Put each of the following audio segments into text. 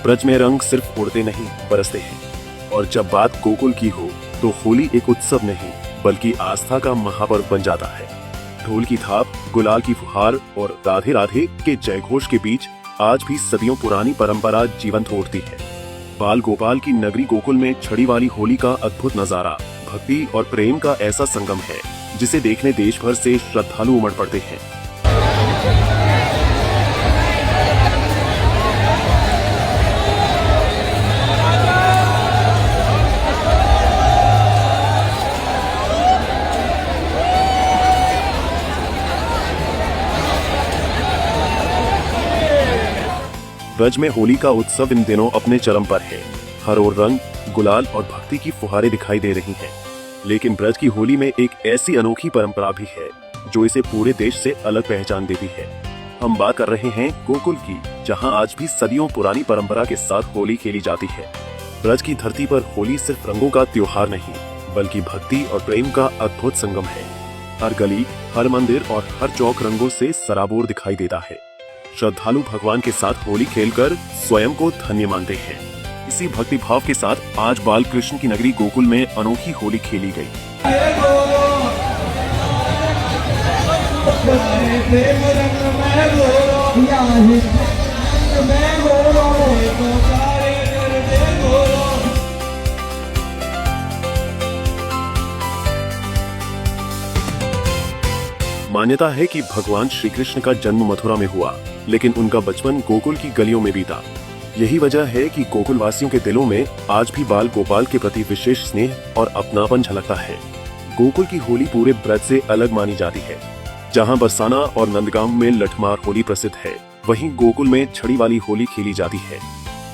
ब्रज में रंग सिर्फ उड़ते नहीं बरसते हैं, और जब बात गोकुल की हो तो होली एक उत्सव नहीं बल्कि आस्था का महापर्व बन जाता है। ढोल की थाप, गुलाल की फुहार और राधे राधे के जयघोष के बीच आज भी सदियों पुरानी परंपरा जीवंत उठती है। बाल गोपाल की नगरी गोकुल में छड़ी वाली होली का अद्भुत नजारा भक्ति और प्रेम का ऐसा संगम है जिसे देखने देश भर से श्रद्धालु उमड़ पड़ते हैं। ब्रज में होली का उत्सव इन दिनों अपने चरम पर है। हर ओर रंग, गुलाल और भक्ति की फुहारें दिखाई दे रही हैं। लेकिन ब्रज की होली में एक ऐसी अनोखी परंपरा भी है जो इसे पूरे देश से अलग पहचान देती है। हम बात कर रहे हैं गोकुल की, जहां आज भी सदियों पुरानी परंपरा के साथ होली खेली जाती है। ब्रज की धरती पर होली सिर्फ रंगों का त्योहार नहीं बल्कि भक्ति और प्रेम का अद्भुत संगम है। हर गली, हर मंदिर और हर चौक रंगों से सराबोर दिखाई देता है। श्रद्धालु भगवान के साथ होली खेलकर स्वयं को धन्य मानते हैं। इसी भक्ति भाव के साथ आज बाल कृष्ण की नगरी गोकुल में अनोखी होली खेली गई। मान्यता है कि भगवान श्री कृष्ण का जन्म मथुरा में हुआ, लेकिन उनका बचपन गोकुल की गलियों में बीता। यही वजह है कि गोकुल वासियों के दिलों में आज भी बाल गोपाल के प्रति विशेष स्नेह और अपनापन झलकता है। गोकुल की होली पूरे ब्रज से अलग मानी जाती है। जहां बरसाना और नंदगांव में लठमार होली प्रसिद्ध है, वहीं गोकुल में छड़ी वाली होली खेली जाती है।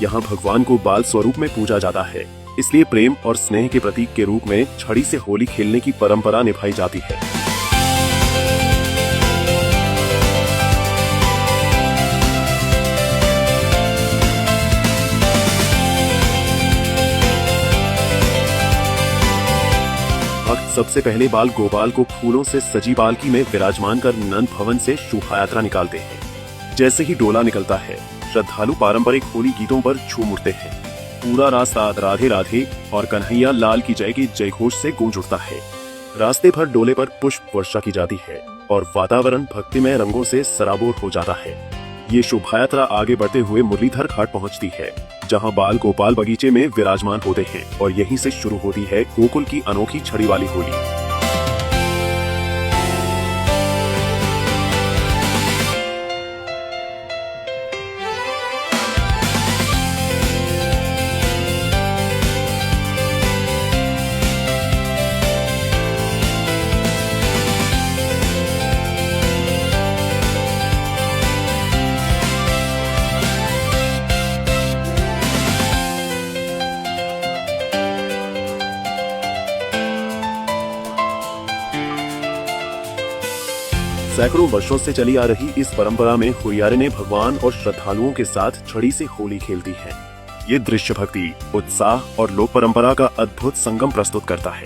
यहाँ भगवान को बाल स्वरूप में पूजा जाता है, इसलिए प्रेम और स्नेह के प्रतीक के रूप में छड़ी से होली खेलने की परंपरा निभाई जाती है। सबसे पहले बाल गोपाल को फूलों से सजी पालकी में विराजमान कर नंद भवन से शोभा यात्रा निकालते हैं। जैसे ही डोला निकलता है, श्रद्धालु पारंपरिक होली गीतों पर झूम उठते हैं। पूरा रास्ता राधे राधे और कन्हैया लाल की जय के जयघोष से गूंज उठता है। रास्ते भर डोले पर पुष्प वर्षा की जाती है और वातावरण भक्तिमय रंगों से सराबोर हो जाता है। ये शोभा यात्रा आगे बढ़ते हुए मुरलीधर घाट पहुंचती है, जहां बाल गोपाल बगीचे में विराजमान होते हैं और यहीं से शुरू होती है गोकुल की अनोखी छड़ी वाली होली। सैकड़ों वर्षों से चली आ रही इस परंपरा में हुरियारे ने भगवान और श्रद्धालुओं के साथ छड़ी से होली खेलती है। ये दृश्य भक्ति, उत्साह और लोक परंपरा का अद्भुत संगम प्रस्तुत करता है।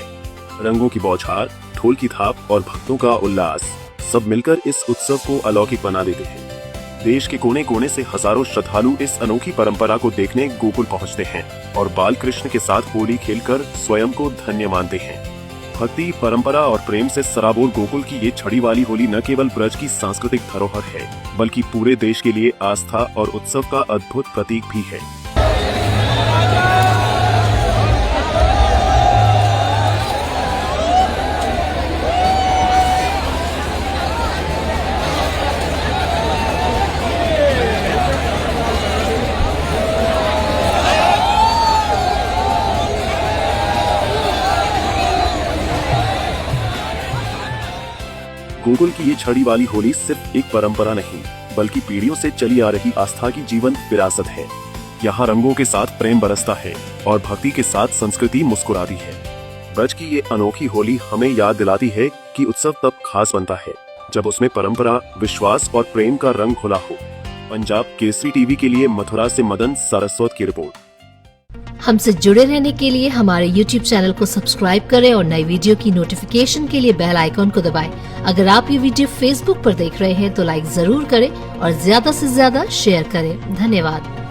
रंगों की बौछार, ढोल की थाप और भक्तों का उल्लास सब मिलकर इस उत्सव को अलौकिक बना देते हैं। देश के कोने कोने से हजारों श्रद्धालु इस अनोखी परंपरा को देखने गोकुल पहुंचते हैं और बाल कृष्ण के साथ होली खेलकर स्वयं को धन्य मानते हैं। भक्ति, परंपरा और प्रेम से सराबोर गोकुल की ये छड़ी वाली होली न केवल ब्रज की सांस्कृतिक धरोहर है बल्कि पूरे देश के लिए आस्था और उत्सव का अद्भुत प्रतीक भी है। गोकुल की ये छड़ी वाली होली सिर्फ एक परंपरा नहीं बल्कि पीढ़ियों से चली आ रही आस्था की जीवंत विरासत है। यहाँ रंगों के साथ प्रेम बरसता है और भक्ति के साथ संस्कृति मुस्कुराती है। ब्रज की ये अनोखी होली हमें याद दिलाती है कि उत्सव तब खास बनता है जब उसमें परंपरा, विश्वास और प्रेम का रंग घुला हो। पंजाब केसरी टीवी के लिए मथुरा से मदन सारस्वत की रिपोर्ट। हमसे जुड़े रहने के लिए हमारे YouTube चैनल को सब्सक्राइब करें और नई वीडियो की नोटिफिकेशन के लिए बेल आइकॉन को दबाएं। अगर आप ये वीडियो Facebook पर देख रहे हैं तो लाइक जरूर करें और ज्यादा से ज्यादा शेयर करें। धन्यवाद।